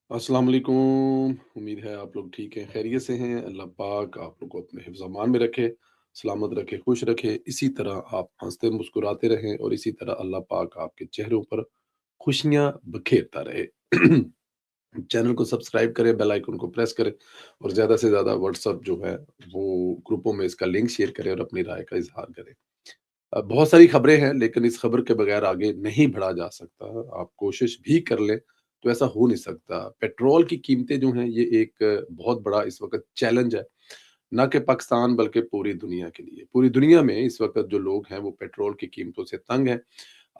अस्सलाम वालेकुम। उम्मीद है आप लोग ठीक हैं, खैरियत से हैं। अल्लाह पाक आप लोग को अपने हिफ्ज़ अमान में रखे, सलामत रखे, खुश रखे। इसी तरह आप हँसते मुस्कुराते रहें और इसी तरह अल्लाह पाक आपके चेहरों पर खुशियाँ बखेरता रहे। चैनल को सब्सक्राइब करें, बेल आइकन को प्रेस करें और ज़्यादा से ज़्यादा व्हाट्सएप जो है वो ग्रुपों में इसका लिंक शेयर करें और अपनी राय का इज़हार करें। बहुत सारी खबरें हैं लेकिन इस खबर के बगैर आगे नहीं बढ़ा जा सकता। आप कोशिश भी कर लें तो ऐसा हो नहीं सकता। पेट्रोल की कीमतें जो हैं ये एक बहुत बड़ा इस वक़्त चैलेंज है, ना कि पाकिस्तान बल्कि पूरी दुनिया के लिए। पूरी दुनिया में इस वक़्त जो लोग हैं वो पेट्रोल की कीमतों से तंग हैं।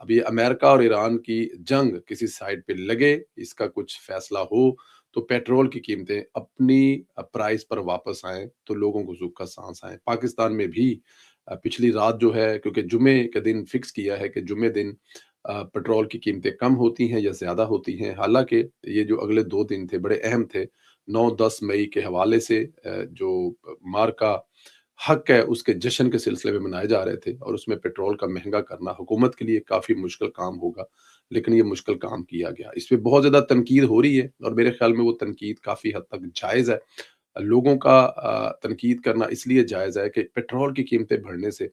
अब ये अमेरिका और ईरान की जंग किसी साइड पे लगे, इसका कुछ फैसला हो, तो पेट्रोल की कीमतें अपनी प्राइस पर वापस आएँ, तो लोगों को सुःख का साँस आए। पाकिस्तान में भी पिछली रात जो है क्योंकि जुमे के दिन फिक्स किया है कि जुमे दिन पेट्रोल की कीमतें कम होती हैं या ज़्यादा होती हैं। हालाँकि ये जो अगले 2 दिन थे, बड़े अहम थे। 9-10 मई के हवाले से जो मार्का हक है उसके जश्न के सिलसिले में मनाए जा रहे थे और उसमें पेट्रोल का महँगा करना हुकूमत के लिए काफ़ी मुश्किल काम होगा, लेकिन ये मुश्किल काम किया गया। इस पे बहुत ज़्यादा तनकीद हो रही है और मेरे ख़्याल में वो तनकीद काफ़ी हद तक जायज़ है। लोगों का तनकीद करना इसलिए जायज़ है कि पेट्रोल की कीमतें बढ़ने से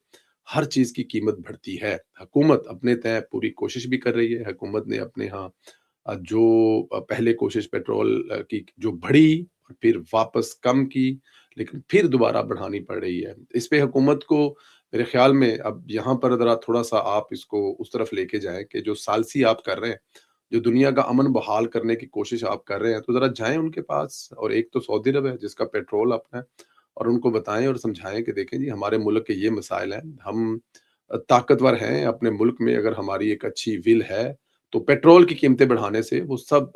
हर चीज़ की कीमत बढ़ती है। हुकूमत अपने तय पूरी कोशिश भी कर रही है। हुकूमत ने अपने यहाँ जो पहले कोशिश पेट्रोल की जो बढ़ी, फिर वापस कम की, लेकिन फिर दोबारा बढ़ानी पड़ रही है। इस पे हुकूमत को मेरे ख़्याल में अब यहाँ पर ज़रा थोड़ा-सा आप इसको उस तरफ लेके जाएँ कि जो सालसी आप कर रहे हैं, जो दुनिया का अमन बहाल करने की कोशिश आप कर रहे हैं, तो ज़रा जाएँ उनके पास और एक तो सऊदी अरब है जिसका पेट्रोल अपना है और उनको बताएँ और समझाएँ कि देखें जी हमारे मुल्क के ये मसाइल हैं, हम ताकतवर हैं अपने मुल्क में अगर हमारी एक अच्छी विल है, तो पेट्रोल की कीमतें बढ़ाने से वो सब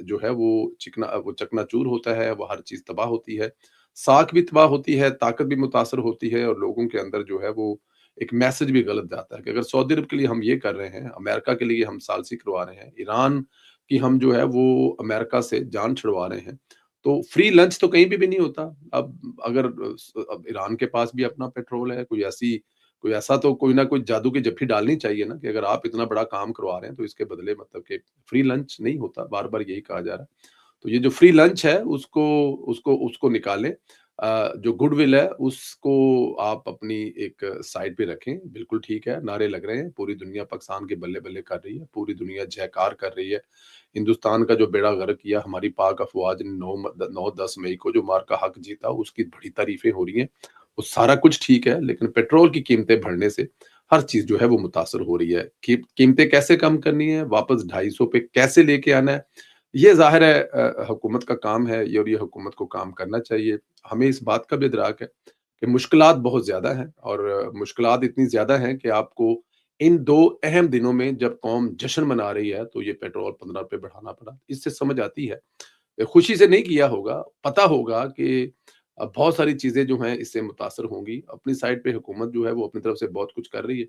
जो है वो चकनाचूर होता है, वो हर चीज़ तबाह होती है। साख भी तबाह होती है, ताकत भी मुतासर होती है और लोगों के अंदर जो है वो एक मैसेज भी गलत जाता है कि अगर सऊदी अरब के लिए हम ये कर रहे हैं, अमेरिका के लिए हम सालसी करवा रहे हैं, ईरान की हम जो है वो अमेरिका से जान छुड़वा रहे हैं, तो फ्री लंच तो कहीं पे भी नहीं होता। अब अगर अब ईरान के पास भी अपना पेट्रोल है, कोई ऐसा तो कोई ना कोई जादू की जफ्फी डालनी चाहिए ना कि अगर आप इतना बड़ा काम करवा रहे हैं, तो इसके बदले मतलब कि फ्री लंच नहीं होता, बार-बार यही कहा जा रहा है। तो ये जो फ्री लंच है उसको उसको उसको निकालें। जो गुडविल है उसको आप अपनी एक साइड पे रखें, बिल्कुल ठीक है, नारे लग रहे हैं, पूरी दुनिया पाकिस्तान के बल्ले-बल्ले कर रही है, पूरी दुनिया जयकार कर रही है। हिंदुस्तान का जो बेड़ा गर्क किया हमारी पाक अफ़वाज ने 9-10 मई को जो मार का हक जीता, उसकी बड़ी तारीफ़ें हो रही हैं। वो सारा कुछ ठीक है, लेकिन पेट्रोल की कीमतें बढ़ने से हर चीज़ जो है वो मुतासर हो रही है। कीमतें कैसे कम करनी है, वापस 250 पे कैसे लेके आना है, ये ज़ाहिर है हुकूमत का काम है ये और ये हुकूमत को काम करना चाहिए। हमें इस बात का भी इदराक है कि मुश्किलात बहुत ज़्यादा हैं और मुश्किलात इतनी ज़्यादा हैं कि आपको इन 2 अहम दिनों में जब कौम जश्न मना रही है, तो ये पेट्रोल 15 रुपए बढ़ाना पड़ा। इससे समझ आती है, खुशी से नहीं किया होगा, पता होगा कि बहुत सारी चीज़ें जो हैं इससे मुतासर होंगी। अपनी साइड पे हुकूमत जो है वो अपनी तरफ से बहुत कुछ कर रही है।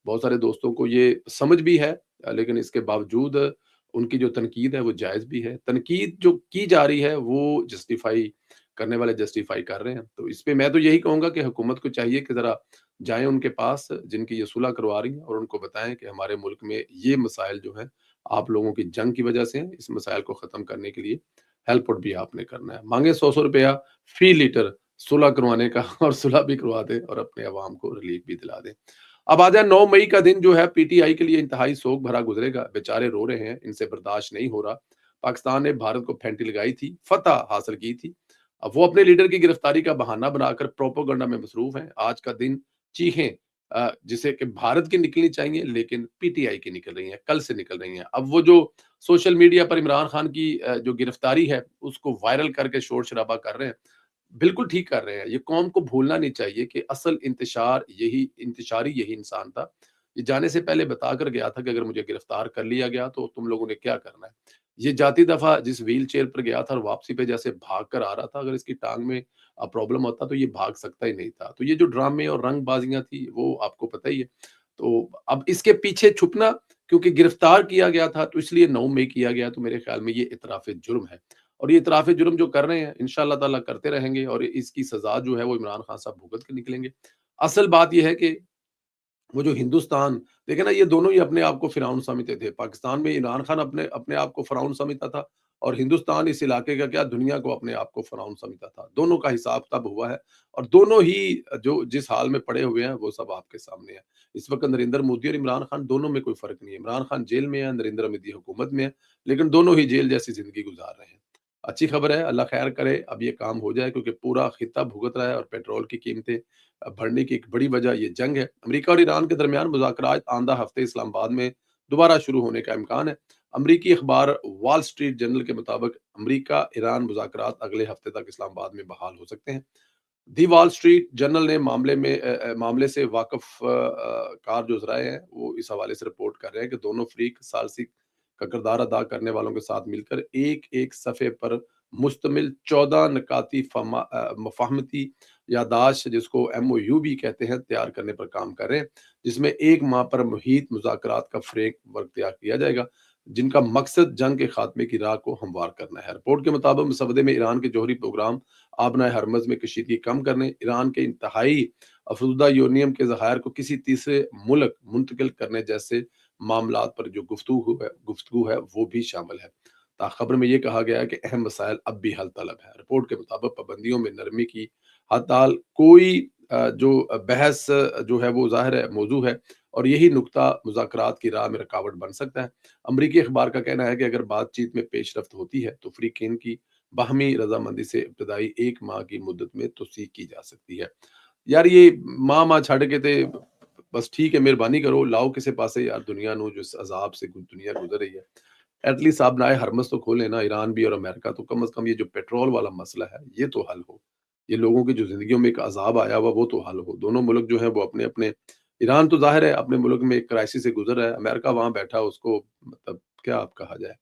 बहुत सारे दोस्तों को ये समझ भी है लेकिन इसके बावजूद उनकी जो तनकीद है वो जायज़ भी है। तनकीद जो की जा रही है वो जस्टिफ़ाई करने वाले जस्टिफ़ाई कर रहे हैं। तो इस पे मैं तो यही कहूँगा कि हुकूमत को चाहिए कि ज़रा जाएँ उनके पास जिनकी ये सुलह करवा रही हैं और उनको बताएँ कि हमारे मुल्क में ये मसाइल जो हैं, आप लोगों की जंग की वजह से हैं। इस मसाइल को ख़त्म करने के लिए हेल्प आउट भी आपने करना है। माँगे 100-100 रुपया फ़ी लीटर सुलह करवाने का और सुलह भी करवा दें और अपने अवाम को रिलीफ़ भी दिला दें। अब आ जाए 9 मई का दिन जो है पीटीआई के लिए इंतहाई शोक भरा गुज़रेगा। बेचारे रो रहे हैं, इनसे बर्दाश्त नहीं हो रहा। पाकिस्तान ने भारत को फेंटी लगाई थी, फ़तह हासिल की थी। अब वो अपने लीडर की गिरफ्तारी का बहाना बनाकर प्रोपेगेंडा में मसरूफ़ हैं। आज का दिन चीखें जिसे कि भारत की निकलनी चाहिए लेकिन पीटीआई की निकल रही हैं, कल से निकल रही हैं। अब वो जो सोशल मीडिया पर इमरान खान की जो गिरफ्तारी है, उसको वायरल करके शोर-शराबा कर रहे हैं। बिल्कुल ठीक कर रहे हैं। ये कौम को भूलना नहीं चाहिए कि असल इंतशारी यही इंसान था। ये जाने से पहले बता कर गया था कि अगर मुझे गिरफ्तार कर लिया गया तो तुम लोगों ने क्या करना है। ये जाती दफ़ा जिस व्हील चेयर पर गया था और वापसी पे जैसे भाग कर आ रहा था, अगर इसकी टाँग में प्रॉब्लम होता तो ये भाग सकता ही नहीं था। तो ये जो ड्रामे और रंगबाज़ियाँ थी वो आपको पता ही है। तो अब इसके पीछे छुपना क्योंकि गिरफ्तार किया गया था तो इसलिए 9 मई किया गया तो मेरे ख़्याल में ये इतराफ़ जुर्म है। और ये इतराफ़ जुर्म जो कर रहे हैं इंशाअल्लाह ताला करते रहेंगे और इसकी सज़ा जो है वो इमरान खान साहब भुगत के निकलेंगे। असल बात ये है कि वो जो हिंदुस्तान देखिए ना ये दोनों ही अपने आप को फ़िरौन समझते थे। पाकिस्तान में इमरान खान अपने अपने आप को फ़िरौन समझता था اور ہندوستان اس علاقے کا کیا دنیا کو اپنے آپ کو فرعون سمجھتا تھا. دونوں کا حساب تب ہوا ہے اور دونوں ہی جو جس حال میں پڑے ہوئے ہیں وہ سب آپ کے سامنے ہے. اس وقت نریندر مودی اور عمران خان دونوں میں کوئی فرق نہیں ہے. عمران خان جیل میں ہے, نریندر مودی حکومت میں ہے, لیکن دونوں ہی جیل جیسی زندگی گزار رہے ہیں. اچھی خبر ہے, اللہ خیر کرے اب یہ کام ہو جائے, کیونکہ پورا خطہ بھگت رہا ہے اور پیٹرول کی قیمتیں بڑھنے کی ایک بڑی وجہ یہ جنگ ہے. امریکہ اور ایران کے درمیان مذاکرات آئندہ ہفتے اسلام آباد میں دوبارہ شروع ہونے کا امکان ہے. امریکی اخبار وال اسٹریٹ جرنل کے مطابق امریکہ ایران مذاکرات اگلے ہفتے تک اسلام آباد میں بحال ہو سکتے ہیں. دی وال اسٹریٹ جرنل نے معاملے سے واقف کار جو ذرائع ہیں وہ اس حوالے سے رپورٹ کر رہے ہیں کہ دونوں فریق ثالثی کا کردار ادا کرنے والوں کے ساتھ مل کر ایک ایک صفحے پر مشتمل 14 نکاتی مفاہمتی یادداشت, جس کو ایم او یو بھی کہتے ہیں, تیار کرنے پر کام کر رہے ہیں, جس میں ایک ماہ پر محیط مذاکرات کا فریم ورک تیار کیا جائے گا, جن کا مقصد جنگ کے خاتمے کی راہ کو ہموار کرنا ہے. رپورٹ کے مطابق مسودے میں ایران کے جوہری پروگرام آبنائے ہرمز میں کشیدگی کم کرنے, ایران کے انتہائی افزودہ یورینیم کے ذخائر کو کسی تیسرے ملک منتقل کرنے جیسے معاملات پر جو گفتگو ہے وہ بھی شامل ہے. خبر میں یہ کہا گیا ہے کہ اہم مسائل اب بھی حل طلب ہے. رپورٹ کے مطابق پابندیوں میں نرمی کی حتال کوئی جو بحث جو ہے وہ ظاہر ہے موضوع ہے, اور یہی نقطہ مذاکرات کی راہ میں رکاوٹ بن سکتا ہے. امریکی اخبار کا کہنا ہے کہ اگر بات چیت میں پیش رفت ہوتی ہے تو فریقین کی باہمی رضامندی سے ابتدائی ایک ماہ کی مدت میں توسیع کی جا سکتی ہے. یار یہ ماں چھڑ کے تے بس ٹھیک ہے, مہربانی کرو لاؤ کسے پاسے یار, دنیا نو جو اس عذاب سے دنیا گزر رہی ہے, ایٹ لیسٹ آپ نائے ہرمز تو کھولیں نا, ایران بھی اور امریکہ تو کم از کم یہ جو پیٹرول والا مسئلہ ہے یہ تو حل ہو, یہ لوگوں کی جو زندگیوں میں ایک عذاب آیا ہوا وہ تو حل ہو. دونوں ملک جو ہیں وہ اپنے اپنے, ایران تو ظاہر ہے اپنے ملک میں ایک کرائسس سے گزر رہا ہے, امریکہ وہاں بیٹھا اس کو مطلب کیا آپ کہا جائے.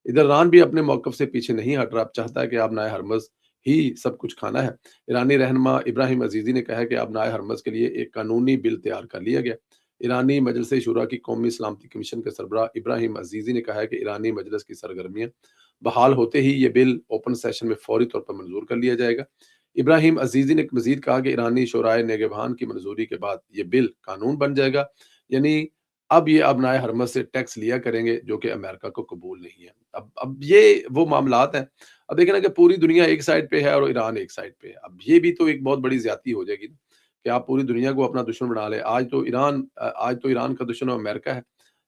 ادھر ایران بھی اپنے موقف سے پیچھے نہیں ہٹ رہا, اب چاہتا ہے کہ آپ نائے ہرمز ہی سب کچھ کھانا ہے. ایرانی رہنما ابراہیم عزیزی نے کہا ہے کہ اب نائے ہرمز کے لیے ایک قانونی بل تیار کر لیا گیا. ایرانی مجلس شورا کی قومی سلامتی کمیشن کے سربراہ ابراہیم عزیزی نے کہا ہے کہ ایرانی مجلس کی سرگرمیاں بحال ہوتے ہی یہ بل اوپن سیشن میں فوری طور پر منظور کر لیا جائے گا. ابراہیم عزیزی نے مزید کہا کہ ایرانی شورائے نگہبان کی منظوری کے بعد یہ بل قانون بن جائے گا, یعنی اب یہ ابنائے حرمت سے ٹیکس لیا کریں گے جو کہ امریکہ کو قبول نہیں ہے. اب یہ وہ معاملات ہیں. اب دیکھیں نا کہ پوری دنیا ایک سائڈ پہ ہے اور ایران ایک سائڈ پہ ہے. اب یہ بھی تو ایک بہت بڑی زیادتی ہو جائے گی کہ آپ پوری دنیا کو اپنا دشمن بنا لیں. آج تو ایران کا دشمن امریکہ ہے,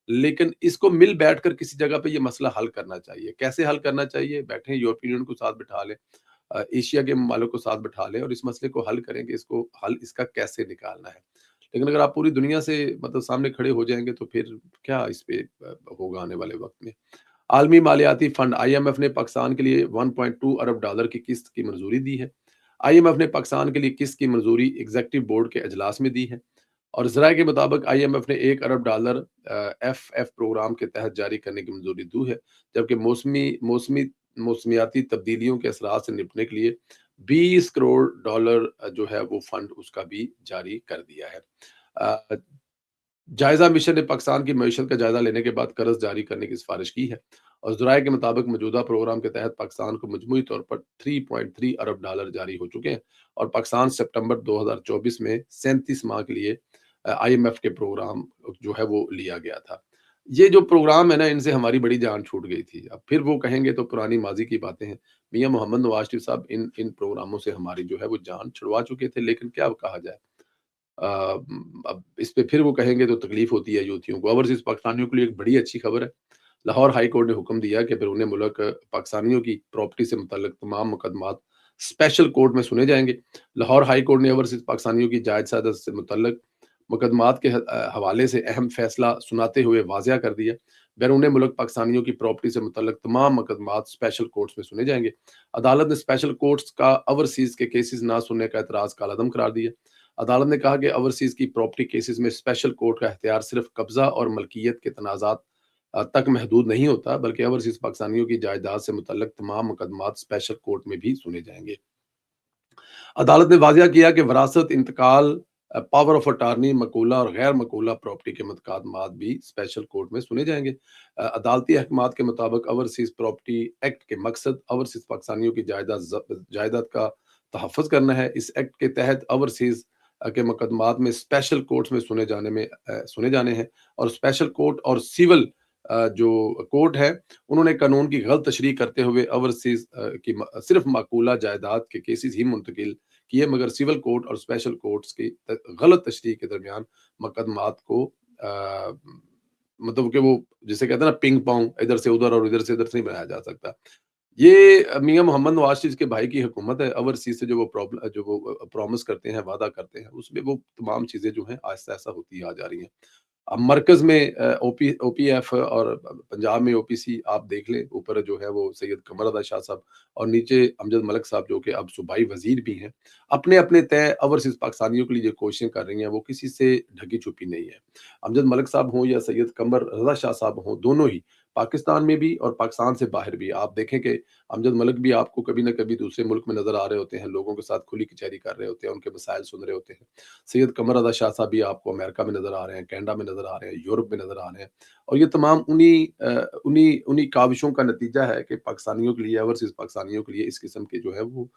لیکن اس کو مل بیٹھ کر کسی جگہ پہ یہ مسئلہ حل کرنا چاہیے. کیسے حل کرنا چاہیے؟ بیٹھیں, یورپی یونین کو ساتھ بٹھا لیں, ایشیا کے ممالک کو ساتھ بٹھا لیں اور اس مسئلے کو حل کریں کہ اس کو حل اس کا کیسے نکالنا ہے. لیکن اگر آپ پوری دنیا سے مطلب سامنے کھڑے ہو جائیں گے تو پھر کیا اس پہ ہوگا آنے والے وقت میں. عالمی مالیاتی فنڈ آئی ایم ایف نے پاکستان کے لیے 1.2 ارب ڈالر کی قسط کی منظوری دی ہے. آئی ایم ایف نے پاکستان کے لیے قسط کی منظوری ایگزیکٹو بورڈ کے اجلاس میں دی ہے, اور ذرائع کے مطابق آئی ایم ایف نے 1 ارب ڈالر ایف ایف پروگرام کے تحت جاری کرنے کی منظوری دی ہے, جبکہ موسمیاتی تبدیلیوں کے اثرات سے نپٹنے کے لیے 20 کروڑ ڈالر جو ہے وہ فنڈ اس کا بھی جاری کر دیا ہے. جائزہ مشن نے پاکستان کی معیشت کا جائزہ لینے کے بعد قرض جاری کرنے کی سفارش کی ہے, اور ذرائع کے مطابق موجودہ پروگرام کے تحت پاکستان کو مجموعی طور پر 3.3 ارب ڈالر جاری ہو چکے ہیں, اور پاکستان سپٹمبر 2024 میں 37 ماہ کے لیے آئی ایم ایف کے پروگرام جو ہے وہ لیا گیا تھا. یہ جو پروگرام ہے نا, ان سے ہماری بڑی جان چھوٹ گئی تھی. اب پھر وہ کہیں گے تو پرانی ماضی کی باتیں ہیں. میاں محمد نواز شریف صاحب ان پروگراموں سے ہماری جو ہے وہ جان چھڑوا چکے تھے, لیکن کیا کہا جائے, اب اس پہ پھر وہ کہیں گے تو تکلیف ہوتی ہے یوتھیوں کو. اوورسیز پاکستانیوں کے لیے ایک بڑی اچھی خبر ہے. لاہور ہائی کورٹ نے حکم دیا کہ بیرون ملک پاکستانیوں کی پراپرٹی سے متعلق تمام مقدمات اسپیشل کورٹ میں سنے جائیں گے. لاہور ہائی کورٹ نے اوورسیز پاکستانیوں کی جائیداد سے متعلق مقدمات کے حوالے سے اہم فیصلہ سناتے ہوئے واضح کر دیا, بیرون ملک پاکستانیوں کی پراپرٹی سے متعلق تمام مقدمات اسپیشل کورٹس میں سنے جائیں گے. عدالت نے اسپیشل کورٹس کا اوورسیز کے کیسز نہ سننے کا اعتراض کالعدم قرار دیا. عدالت نے کہا کہ اوورسیز کی پراپرٹی کیسز میں اسپیشل کورٹ کا اختیار صرف قبضہ اور ملکیت کے تنازعات تک محدود نہیں ہوتا, بلکہ اوورسیز پاکستانیوں کی جائیداد سے متعلق تمام مقدمات اسپیشل کورٹ میں بھی سنے جائیں گے. عدالت نے واضح کیا کہ وراثت, انتقال, پاور آف اٹارنی, مقولہ اور غیر مقولہ پراپرٹی کے مقدمات بھی اسپیشل کورٹ میں سنے جائیں گے. عدالتی احکامات کے مطابق اوورسیز پراپرٹی ایکٹ کے مقصد اوورسیز پاکستانیوں کی جائیداد کا تحفظ کرنا ہے. اس ایکٹ کے تحت اوورسیز کے مقدمات میں اسپیشل کورٹس میں سنے جانے ہیں, اور اسپیشل کورٹ اور سول جو कोर्ट है, उन्होंने कानून की गलत तशरीह करते हुए ओवरसीज़ की सिर्फ़ माकूला जायदाद के केसेज़ ही मुंतकिल किए, मगर सिविल कोर्ट और स्पेशल कोर्ट्स की गलत तशरीह के दरमियान मुकदमात को मतलब कि वो जिसे कहते हैं ना पिंग पोंग, इधर से उधर और इधर से इधर से नहीं बनाया जा सकता। ये मियाँ मोहम्मद नवाज़ शरीफ के भाई की हुकूमत है, ओवरसीज़ से जो वो प्रॉमिस करते हैं, वादा करते हैं, उसमें वो तमाम चीज़ें जो हैं आहिस्ता-आहिस्ता होती आ जा रही हैं। अब मरकज़ में ओपीएफ और पंजाब में ओपीसी आप देख लें, ऊपर जो है वो सैयद कमर अदा शाह साहब और नीचे अमजद मलिक साहब जो कि अब सूबाई वज़ीर भी हैं। अपने-अपने तय ओवरसीज़ पाकिस्तानियों के लिए जो कोशिशें कर रही हैं, वो किसी से ढकी-छुपी नहीं है। अमजद मलिक साहब हों या सैयद कमर रज़ा शाह साहब हों, दोनों ही पाकिस्तान में भी और पाकिस्तान से बाहर भी। आप देखें कि अमजद मलिक भी आपको कभी न कभी दूसरे मुल्क में नज़र आ रहे होते हैं, लोगों के साथ खुली कचहरी कर रहे होते हैं, उनके मसाइल सुन रहे होते हैं। सैयद कमर रज़ा शाह साहब भी आपको अमेरिका में नज़र आ रहे हैं, कनाडा में नज़र आ रहे हैं, यूरोप में नज़र आ रहे हैं और ये तमाम उन्हीं काविशों का नतीजा है कि पाकिस्तानियों के लिए, ओवरसीज़ पाकिस्तानियों के लिए इस किस्म के जो है वो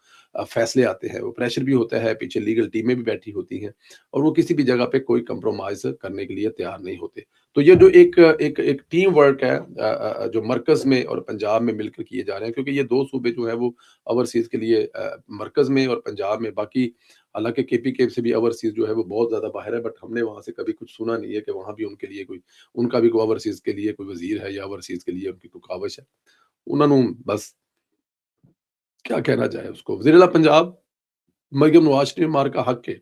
फैसले आते हैं। वो प्रेशर भी होता है, पीछे लीगल टीमें भी बैठी होती हैं और वो किसी भी जगह पे कोई कंप्रोमाइज़ करने के लिए तैयार नहीं होते। तो ये जो एक एक एक टीम वर्क है जो मरकज़ में और पंजाब में मिलकर किए जा रहे हैं क्योंकि ये 2 सूबे जो हैं वो ओवरसीज़ के लिए मरकज़ में और पंजाब में बाकी हालाँकि केपीके से भी ओवरसीज़ जो है वो बहुत ज़्यादा बाहर है बट हमने वहाँ से कभी कुछ सुना नहीं है कि वहाँ भी उनके लिए कोई उनका भी कोई ओवरसीज़ के लिए कोई वज़ीर है या ओवरसीज़ के लिए उनकी कोई काविश है। उन्होंने बस क्या कहना चाहे उसको वज़ीर-ए-आला पंजाब मरियम नवाज़ शरीफ मार का हक के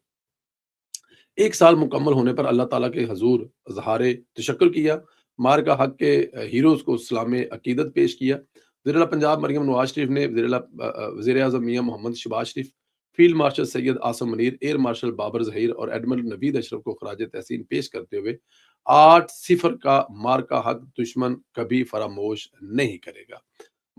1 साल मुकम्मल होने पर अल्लाह ताला के हज़ूर इज़हारे तशक्कुर किया। मार का हक के हीरोज़ को सलाम अकीदत पेश किया। वज़ीर-ए-आला पंजाब मरियम नवाज़ शरीफ ने वज़ीर-ए-आज़म Mian Mohammad Shahbaz Sharif, field marshal Syed Asim Munir, air marshal Babar Zaheer और एडमिरल नवीद अशरफ को ख़राज तहसीन पेश करते हुए 8-0 का मार का हक दुश्मन कभी फ़रामोश नहीं करेगा।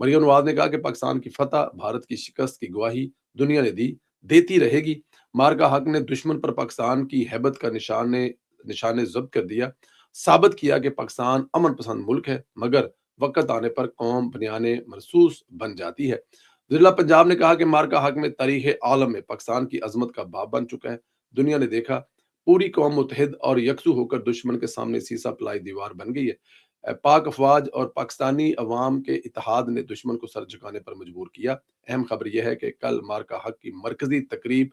मरियम नवाज ने कहा कि पाकिस्तान की फतह भारत की शिकस्त की गवाही दुनिया ने दी, देती रहेगी। मार का हक ने दुश्मन पर पाकिस्तान की हैबत का निशाने जब्त कर दिया, साबित किया कि पाकिस्तान अमन पसंद मुल्क है, मगर वक़्त आने पर कौम बनियाने महसूस बन जाती है। ज़िला पंजाब ने कहा कि मार का हक में तारीख़ आलम में पाकिस्तान की अज़मत का बाब बन चुका है। दुनिया ने देखा, पूरी कौम मुत्तहिद और यकसू होकर दुश्मन के सामने सीसा पलाई दीवार बन गई है। पाक अफवाज और पाकिस्तानी अवाम के इत्तेहाद ने दुश्मन को सर झुकाने पर मजबूर किया। अहम खबर यह है कि कल मार का हक की मरकजी तकरीब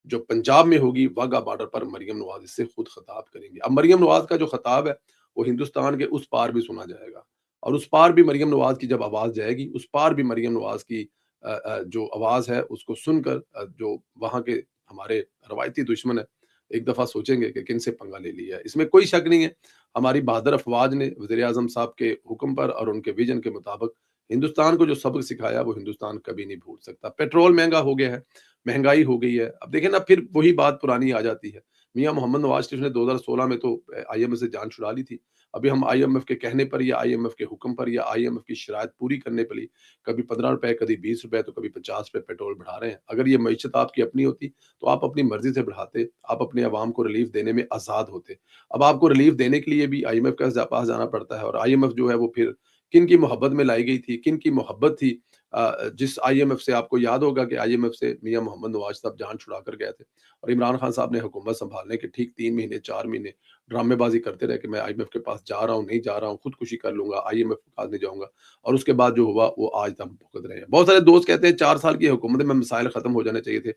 जो पंजाब में होगी, वाघा बॉर्डर पर मरियम नवाज इससे खुद खिताब करेंगे। अब मरियम नवाज का जो खिताब है, वो हिंदुस्तान के उस पार भी सुना जाएगा और उस पार भी मरियम नवाज की जब आवाज़ जाएगी, उस पार भी मरियम नवाज की जो आवाज़ है, उसको सुनकर जो वहाँ के हमारे रवायती दुश्मन है, एक दफ़ा सोचेंगे कि किनसे पंगा ले लिया है। इसमें कोई शक नहीं है, हमारी बहादुर अफ़वाज ने वज़ीर-ए-आज़म साहब के हुक्म पर और उनके विज़न के मुताबिक हिंदुस्तान को जो सबक सिखाया, वो हिंदुस्तान कभी नहीं भूल सकता। पेट्रोल महँगा हो गया है, महँगाई हो गई है। अब देखिए ना फिर वही बात पुरानी आ जाती है। मियाँ मोहम्मद नवाज़ शरीफ ने 2016 में तो आईएमएफ से जान छुड़ा ली थी। अभी हम आईएमएफ के कहने पर या आईएमएफ के हुक्म पर या आईएमएफ की शराइत पूरी करने पर ही कभी ₹15 कभी ₹20 तो कभी ₹50 पेट्रोल बढ़ा रहे हैं। अगर ये मईशत आपकी अपनी होती, तो आप अपनी मर्ज़ी से बढ़ाते, आप अपने अवाम को रिलीफ़ देने में आज़ाद होते। अब आपको रिलीफ़ देने के लिए भी आईएमएफ के पास जाना पड़ता है और आईएमएफ जो है वो फिर किन की मोहब्बत में लाई गई थी, किन की मोहब्बत थी जिस आईएमएफ से आपको याद होगा कि आईएमएफ से मियाँ मोहम्मद नवाज़ साहब जान छुड़ा कर गए थे और इमरान खान साहब ने हुकूमत सँभालने के ठीक 3 महीने, 4 महीने ड्रामेबाज़ी करते रहे कि मैं आईएमएफ के पास जा रहा हूँ, नहीं जा रहा हूँ, खुदकुशी कर लूँगा, आईएमएफ के पास नहीं जाऊँगा और उसके बाद जो हुआ वो आज हम भुगत रहे हैं। बहुत सारे दोस्त कहते हैं 4 साल की हुकूमत में मसाइल ख़त्म हो जाने चाहिए थे।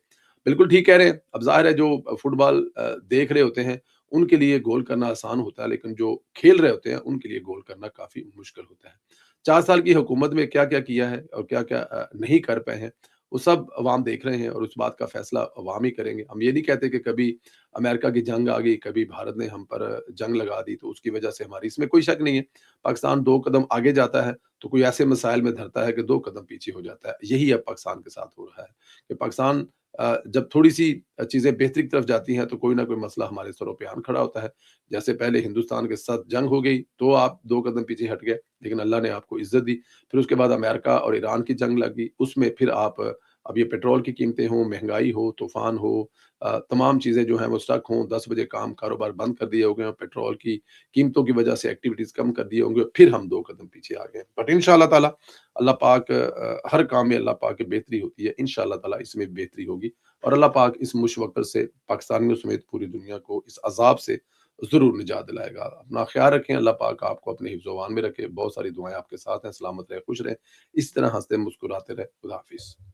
बिल्कुल ठीक कह रहे हैं। अब ज़ाहिर है जो फुटबॉल देख रहे होते हैं, उनके लिए गोल करना आसान होता है, लेकिन जो खेल रहे होते हैं, उनके लिए गोल करना काफ़ी मुश्किल होता है। 4 साल की हुकूमत में क्या-क्या किया है और क्या-क्या नहीं कर पाए हैं, वो सब अवाम देख रहे हैं और उस बात का फैसला अवाम ही करेंगे। हम ये नहीं कहते कि कभी अमेरिका की जंग आ गई, कभी भारत ने हम पर जंग लगा दी, तो उसकी वजह से हमारी इसमें कोई शक नहीं है। पाकिस्तान 2 कदम आगे जाता है, तो कोई ऐसे मसाइल में धरता है कि 2 कदम पीछे हो जाता है। यही अब पाकिस्तान के साथ हो रहा है कि पाकिस्तान जब थोड़ी-सी चीज़ें बेहतरी की तरफ जाती हैं, तो कोई ना कोई मसला हमारे सरों पे आन खड़ा होता है। जैसे पहले हिंदुस्तान के साथ जंग हो गई, तो आप 2 कदम पीछे हट गए, लेकिन अल्लाह ने आपको इज़्ज़त दी। फिर उसके बाद अमेरिका और ईरान की जंग लगी, उसमें फिर आप अब ये पेट्रोल की कीमतें हों, महँगाई हो, तूफ़ान हो तमाम चीज़ें जो हैं वो स्टक हों, 10 बजे कारोबार बंद कर दिए हो गए हों, पेट्रोल की कीमतों की वजह से एक्टिविटीज़ कम कर दिए होंगे, फिर हम 2 कदम पीछे आ गए। बट इंशाअल्लाह ताला अल्लाह पाक हर काम में अल्लाह पाक की बेहतरी होती है, इंशाअल्लाह ताला इसमें भी बेहतरी होगी और अल्लाह पाक इस मुश्किल वक़्त से पाकिस्तानियों समेत पूरी दुनिया को इस अज़ाब से ضرور نجات دلائے گا۔ اپنا خیال رکھیں، اللہ پاک آپ کو اپنے حفظ و امان میں رکھے، بہت ساری دعائیں آپ کے ساتھ ہیں، سلامت رہیں، خوش رہیں، اسی طرح ہنستے مسکراتے رہیں۔ خدا حافظ۔